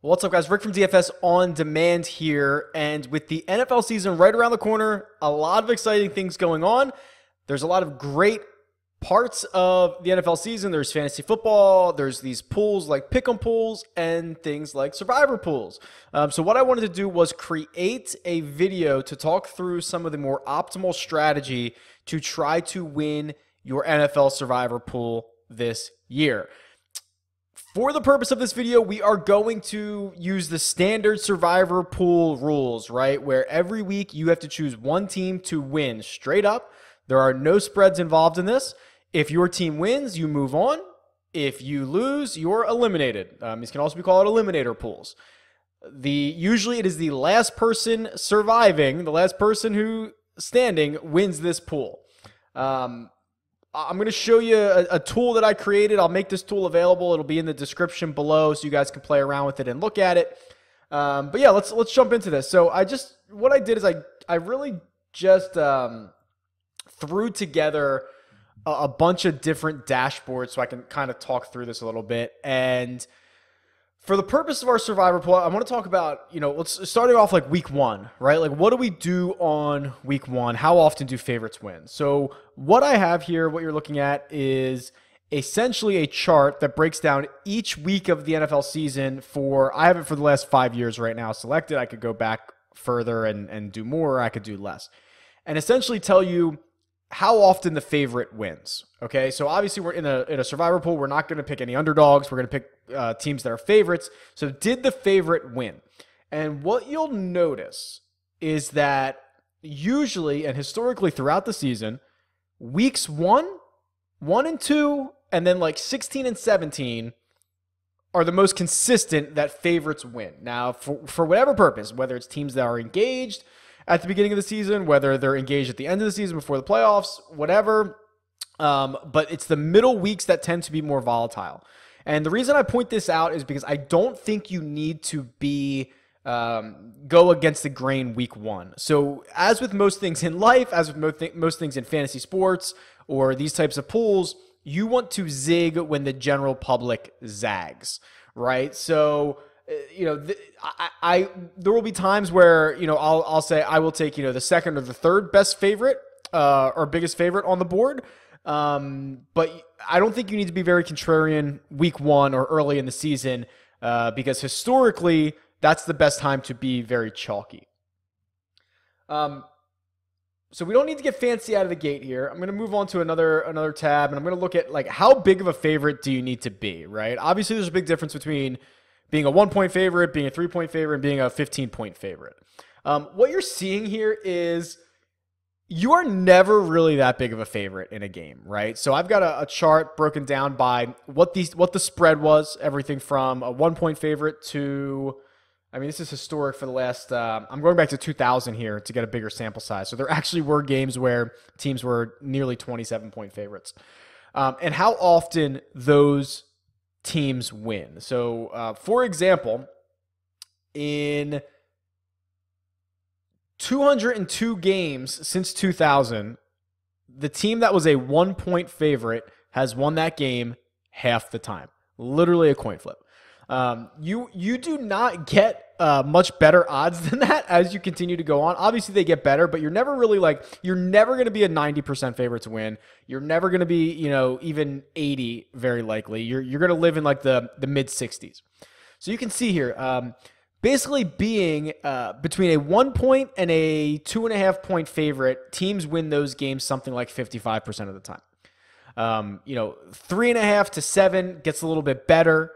What's up, guys? Rick from DFS On Demand here. And with the NFL season right around the corner, a lot of exciting things going on. There's a lot of great parts of the NFL season. There's fantasy football. There's these pools like pick'em pools and things like survivor pools. So what I wanted to do was create a video to talk through some of the more optimal strategy to try to win your NFL survivor pool this year. For the purpose of this video, we are going to use the standard survivor pool rules, right? Where every week you have to choose one team to win straight up. There are no spreads involved in this. If your team wins, you move on. If you lose, you're eliminated. These can also be called eliminator pools. Usually it is the last person surviving, the last person who standing wins this pool. I'm going to show you a tool that I created. I'll make this tool available. It'll be in the description below so you guys can play around with it and look at it. But yeah, let's jump into this. So what I did is I really just threw together a bunch of different dashboards so I can kind of talk through this a little bit. And for the purpose of our survivor pool, I want to talk about, starting off like week one, right? Like, what do we do on week one? How often do favorites win? So what I have here, what you're looking at is essentially a chart that breaks down each week of the NFL season I have it for the last 5 years right now selected. I could go back further and do more, or I could do less. And essentially tell you how often the favorite wins. Okay, so obviously we're in a survivor pool. We're not going to pick any underdogs. We're going to pick teams that are favorites. So did the favorite win? And what you'll notice is that usually and historically throughout the season, weeks 1 and 2, and then like 16 and 17 are the most consistent that favorites win. Now, for whatever purpose, whether it's teams that are engaged at the beginning of the season, whether they're engaged at the end of the season before the playoffs, whatever. But it's the middle weeks that tend to be more volatile. And the reason I point this out is because I don't think you need to go against the grain week 1. So as with most things in life, as with most things in fantasy sports or these types of pools, you want to zig when the general public zags, right? So there will be times where, I'll say I will take, the second or the third best favorite or biggest favorite on the board. But I don't think you need to be very contrarian week 1 or early in the season because historically that's the best time to be very chalky. So we don't need to get fancy out of the gate here. I'm going to move on to another tab, and I'm going to look at like how big of a favorite do you need to be, right? Obviously there's a big difference between being a 1-point favorite, being a 3-point favorite, and being a 15-point favorite. What you're seeing here is you are never really that big of a favorite in a game, right? So I've got a chart broken down by what the spread was, everything from a 1-point favorite to, this is historic for the last, I'm going back to 2000 here to get a bigger sample size. So there actually were games where teams were nearly 27-point favorites. And how often those teams win. So, for example, in 202 games since 2000, the team that was a 1-point favorite has won that game half the time. Literally a coin flip. You do not get much better odds than that as you continue to go on. Obviously, they get better, but you're never really you're never going to be a 90% favorite to win. You're never going to be, even 80 very likely. You're going to live in like the mid 60s. So you can see here, basically being between a 1-point and a 2.5-point favorite, teams win those games something like 55% of the time. 3.5 to 7 gets a little bit better.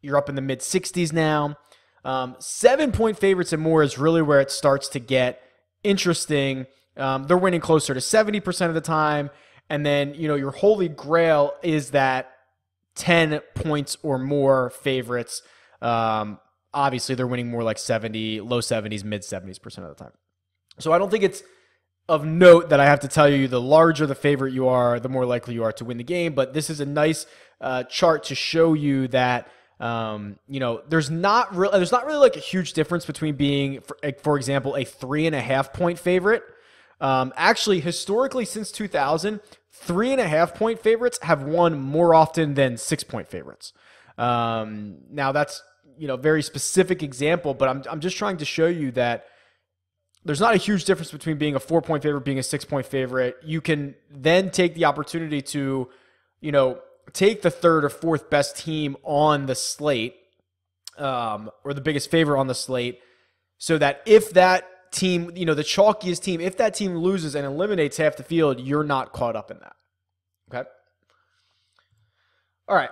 You're up in the mid 60s now. 7-point favorites and more is really where it starts to get interesting. They're winning closer to 70% of the time. And then, your holy grail is that 10 points or more favorites. Obviously, they're winning more like 70, low 70s, mid 70s% of the time. So I don't think it's of note that I have to tell you the larger the favorite you are, the more likely you are to win the game. But this is a nice chart to show you that there's not really like a huge difference between being, for example, a 3.5-point favorite. Actually, historically since 2000, 3.5-point favorites have won more often than 6-point favorites. Now that's very specific example, but I'm just trying to show you that there's not a huge difference between being a 4-point favorite, being a 6-point favorite. You can then take the opportunity to, take the third or fourth best team on the slate, or the biggest favorite on the slate, so that if that team, the chalkiest team, if that team loses and eliminates half the field, you're not caught up in that. Okay. All right.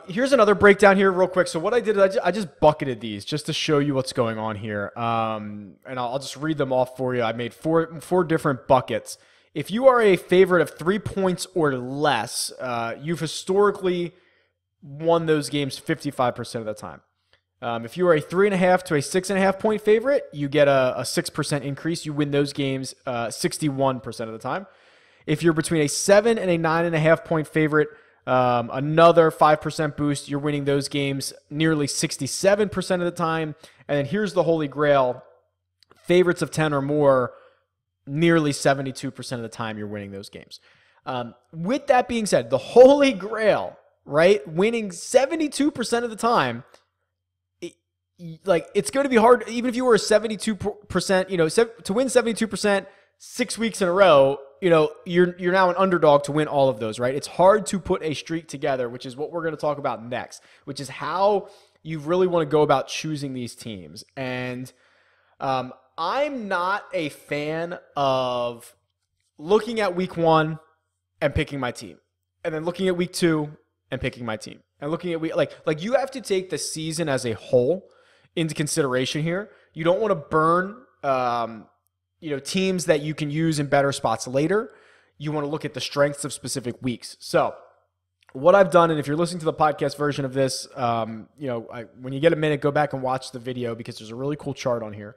Here's another breakdown here real quick. So what I did is I just bucketed these just to show you what's going on here. And I'll just read them off for you. I made four different buckets. If you are a favorite of 3 points or less, you've historically won those games 55% of the time. If you are a 3.5 to a 6.5 point favorite, you get a 6% increase. You win those games 61% of the time. If you're between a 7 and a 9.5 point favorite, another 5% boost. You're winning those games nearly 67% of the time. And then here's the holy grail. Favorites of 10 or more, nearly 72% of the time you're winning those games. With that being said, the holy grail, right? Winning 72% of the time, it's going to be hard, even if you were a 72%, to win 72% 6 weeks in a row, you're now an underdog to win all of those, right? It's hard to put a streak together, which is what we're going to talk about next, which is how you really want to go about choosing these teams. And I'm not a fan of looking at week 1 and picking my team, and then looking at week 2 and picking my team, and looking at like you have to take the season as a whole into consideration here. You don't want to burn teams that you can use in better spots later. You want to look at the strengths of specific weeks. So what I've done, and if you're listening to the podcast version of this, when you get a minute, go back and watch the video, because there's a really cool chart on here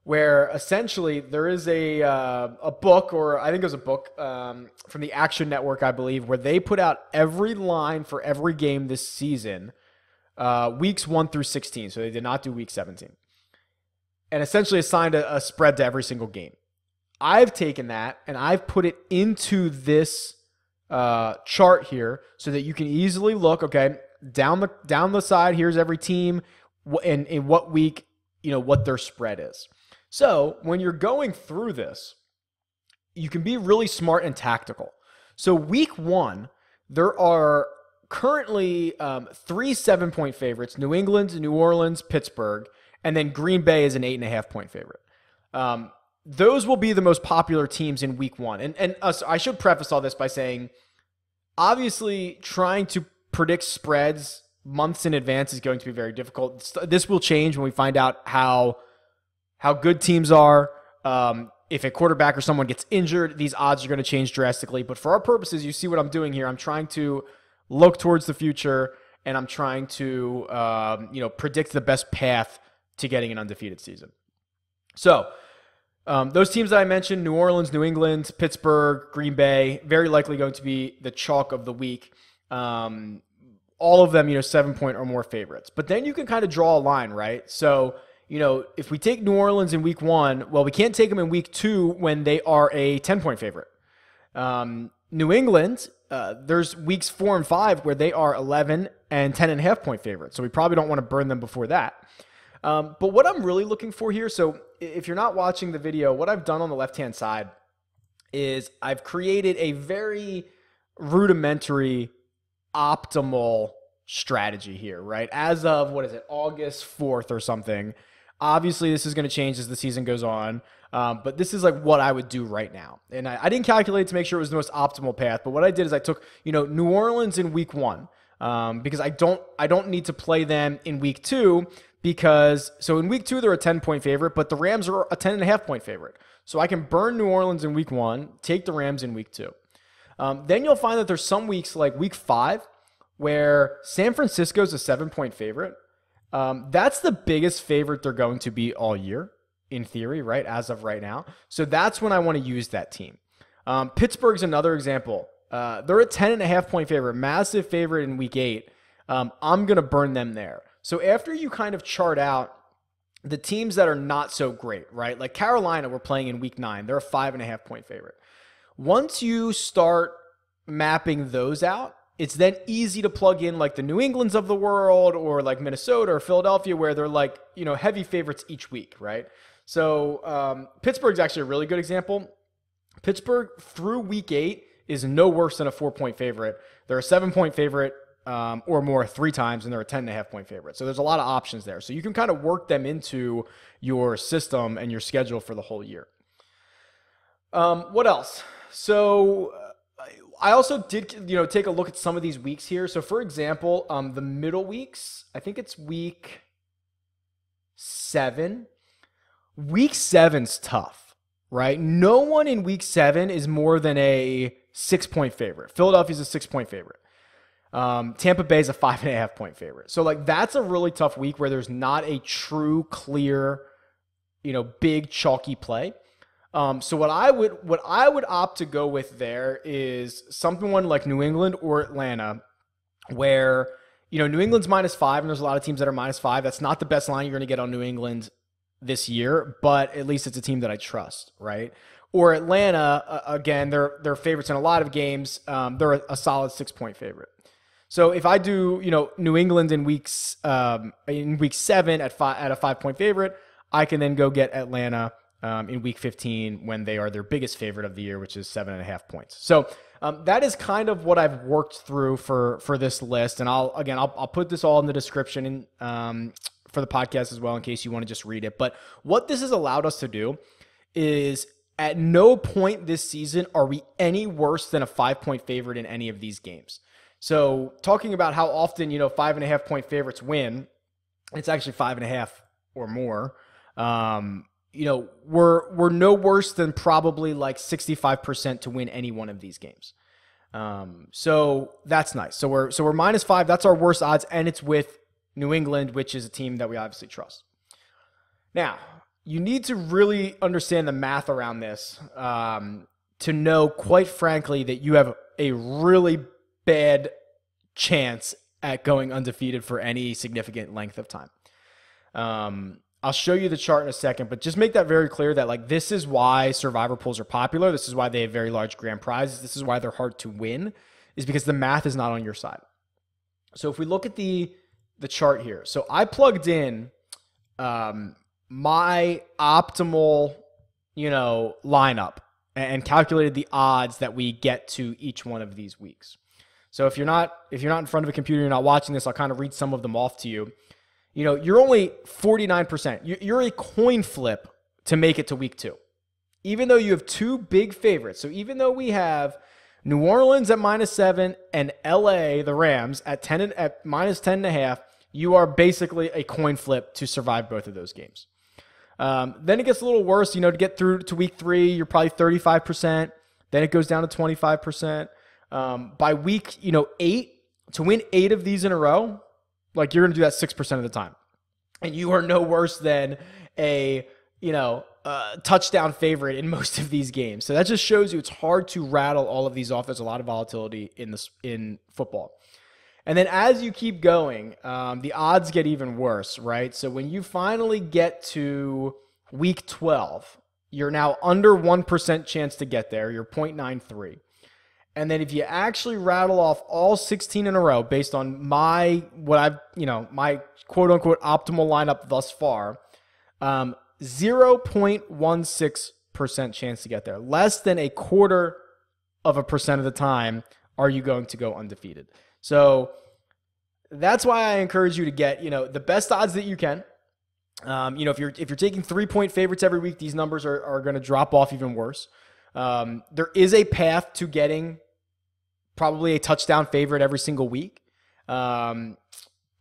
where essentially there is a book, or I think it was a book from the Action Network, I believe, where they put out every line for every game this season, weeks 1 through 16. So they did not do week 17. And essentially assigned a spread to every single game. I've taken that and I've put it into this chart here so that you can easily look, okay, down the side, here's every team, and in what week, what their spread is. So when you're going through this, you can be really smart and tactical. So week 1, there are currently 3 7-point favorites: New England, New Orleans, Pittsburgh. And then Green Bay is an 8.5 point favorite. Those will be the most popular teams in week 1. And I should preface all this by saying, obviously, trying to predict spreads months in advance is going to be very difficult. This will change when we find out how good teams are. If a quarterback or someone gets injured, these odds are going to change drastically. But for our purposes, you see what I'm doing here. I'm trying to look towards the future, and I'm trying to predict the best path to getting an undefeated season. So those teams that I mentioned, New Orleans, New England, Pittsburgh, Green Bay, very likely going to be the chalk of the week. All of them, 7-point or more favorites. But then you can kind of draw a line, right? So, if we take New Orleans in week 1, well, we can't take them in week 2 when they are a 10-point favorite. New England, there's weeks 4 and 5 where they are 11 and 10.5 point favorites. So we probably don't want to burn them before that. But what I'm really looking for here, so if you're not watching the video, what I've done on the left-hand side is I've created a very rudimentary, optimal strategy here, right? As of, August 4th or something. Obviously, this is going to change as the season goes on, but this is like what I would do right now. And I didn't calculate to make sure it was the most optimal path, but what I did is I took, New Orleans in week 1, because I don't need to play them in week 2. Because, so in week 2, they're a 10-point favorite, but the Rams are a 10.5 point favorite. So I can burn New Orleans in week 1, take the Rams in week 2. Then you'll find that there's some weeks like week 5 where San Francisco's a 7-point favorite. That's the biggest favorite they're going to be all year, in theory, right? As of right now. So that's when I want to use that team. Pittsburgh's another example. They're a 10.5 point favorite, massive favorite in week 8. I'm going to burn them there. So after you kind of chart out the teams that are not so great, right? Like Carolina, we're playing in week 9. They're a 5.5 point favorite. Once you start mapping those out it's then easy to plug in like the New Englands of the world or like Minnesota or Philadelphia where they're like, heavy favorites each week, right? So Pittsburgh's actually a really good example. Pittsburgh through week 8 is no worse than a 4-point favorite. They're a 7-point favorite or more 3 times, and they're a 10.5-point favorite. So there's a lot of options there. So you can kind of work them into your system and your schedule for the whole year. What else? So I also did, take a look at some of these weeks here. So for example, the middle weeks, I think it's week 7. Week 7's tough, right? No one in week 7 is more than a 6-point favorite. Philadelphia's a 6-point favorite. Tampa Bay is a 5.5-point favorite. So like that's a really tough week where there's not a true, clear, big chalky play. So what I would opt to go with there is someone like New England or Atlanta, where New England's -5, and there's a lot of teams that are -5. That's not the best line you're going to get on New England this year, but at least it's a team that I trust, right? Or Atlanta, again, they're favorites in a lot of games. They're a solid 6-point favorite. So if I do, New England in week 7 at a 5-point favorite, I can then go get Atlanta in week 15 when they are their biggest favorite of the year, which is 7.5 points. So that is kind of what I've worked through for this list, and I'll put this all in the description for the podcast as well in case you want to just read it. But what this has allowed us to do is at no point this season are we any worse than a 5-point favorite in any of these games. So talking about how often 5.5-point favorites win, it's actually 5.5 or more. We're no worse than probably like 65% to win any one of these games. So that's nice. So we're -5. That's our worst odds, and it's with New England, which is a team that we obviously trust. Now, you need to really understand the math around this to know, quite frankly, that you have a really bad chance at going undefeated for any significant length of time. I'll show you the chart in a second, but just make that very clear that like this is why survivor pools are popular. This is why they have very large grand prizes. This is why they're hard to win, is because the math is not on your side. So if we look at the chart here, so I plugged in my optimal, lineup and calculated the odds that we get to each one of these weeks. So if you're not in front of a computer, you're not watching this, I'll kind of read some of them off to you. You're only 49%. You're a coin flip to make it to week 2. Even though you have 2 big favorites. So even though we have New Orleans at -7 and LA, the Rams, at -10.5, you are basically a coin flip to survive both of those games. Then it gets a little worse. To get through to week 3, you're probably 35%. Then it goes down to 25%. By week 8, to win 8 of these in a row, like you're going to do that 6% of the time. And you are no worse than a touchdown favorite in most of these games. So that just shows you it's hard to rattle all of these off. There's a lot of volatility in football. And then as you keep going, the odds get even worse, right? So when you finally get to week 12, you're now under 1% chance to get there. You're 0.93. And then if you actually rattle off all 16 in a row based on my quote unquote optimal lineup thus far, 0.16% chance to get there. Less than 0.25% of the time are you going to go undefeated. So that's why I encourage you to get, the best odds that you can. If you're taking 3-point favorites every week, these numbers are going to drop off even worse. There is a path to getting probably a touchdown favorite every single week. I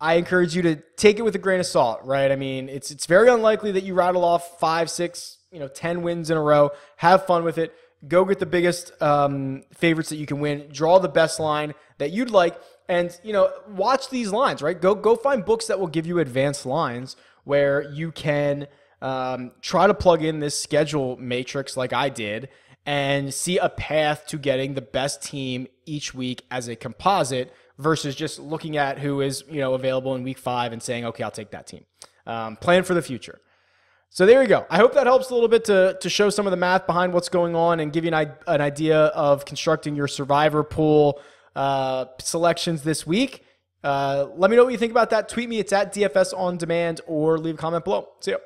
encourage you to take it with a grain of salt, right? I mean, it's very unlikely that you rattle off 5, 6, 10 wins in a row. Have fun with it. Go get the biggest favorites that you can win. Draw the best line that you'd like, and watch these lines, right? Go find books that will give you advanced lines where you can try to plug in this schedule matrix like I did and see a path to getting the best team each week as a composite versus just looking at who is available in week 5 and saying, okay, I'll take that team. Plan for the future. So there you go. I hope that helps a little bit to show some of the math behind what's going on and give you an idea of constructing your survivor pool selections this week. Let me know what you think about that. Tweet me. It's at DFS On Demand, or leave a comment below. See ya.